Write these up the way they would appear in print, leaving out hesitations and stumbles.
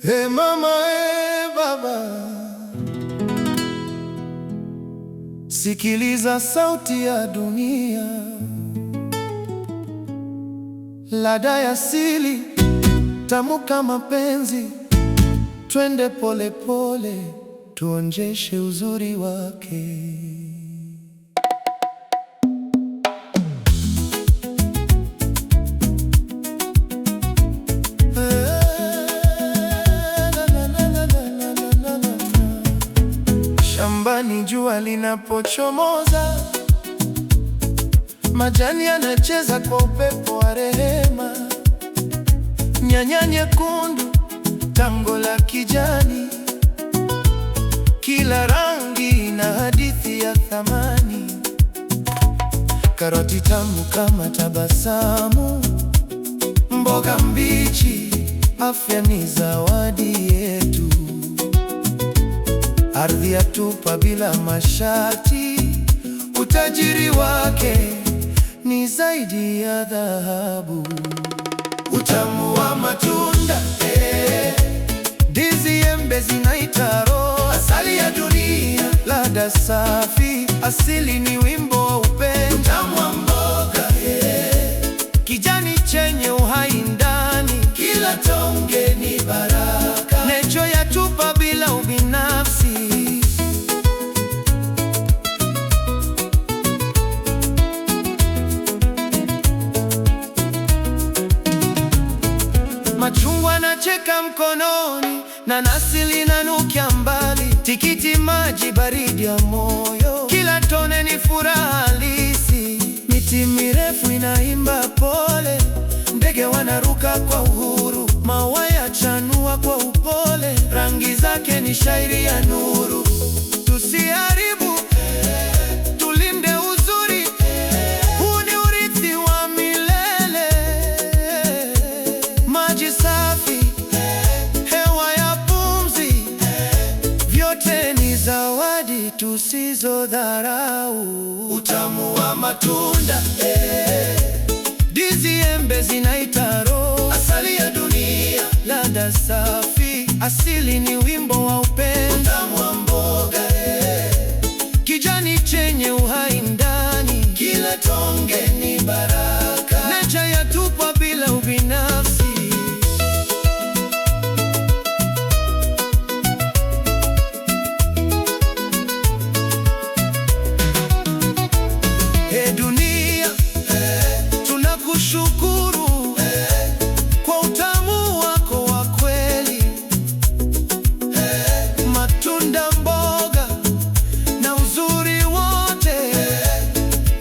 Hey mama, hey baba, sikiliza sauti ya dunia, ladha ya asili, tamu kama mapenzi. Twende pole pole, tuonjeshe uzuri wake. Shambani jua linapochomoza, majani yanacheza kwa upepo wa rehema. Nyanya nyekundu, tango la kijani, kila rangi ina hadithi ya thamani. Karoti tamu kama tabasamu, mboga mbichi, afya ni zawadi yetu. Ardhi yatupa bila masharti, utajiri wake ni zaidi ya dhahabu. Utamu wa matunda, ndizi, embe zinaita roho. Asali ya dunia, ladha safi, asili ni wimbo wa upendo. Utamu wa mboga, kijani chenye uhai ndani, kila tonge ni baraka. Nature yatupa bila ubinafsi. Machungwa nacheka mkononi, nanasi linanukia mbali, tikiti maji baridi ya moyo, kila tone ni furaha halisi. Miti mirefu inaimba pole, ndege wanaruka kwa uhuru, maua yachanua kwa upole, rangi zake ni shairi ya nuru. Tusiharibu, tulinde uzuri, huu ni urithi wa milele. Maji safi, hewa ya pumzi, vyote ni zawadi tusizodharau. Utamu wa matunda, ndizi, embe zinaita roho. Asali ya dunia, ladha safi, asili ni wimbo wa upendo. Utamu wa mboga, kijani chenye uhai ndani, kila tonge ni baraka. Nature yatupa bila ubinafsi. Dunia, tunakushukuru kwa utamu wako wa kweli. Matunda, mboga na uzuri wote,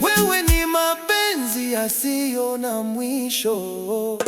wewe ni mapenzi yasiyo na mwisho.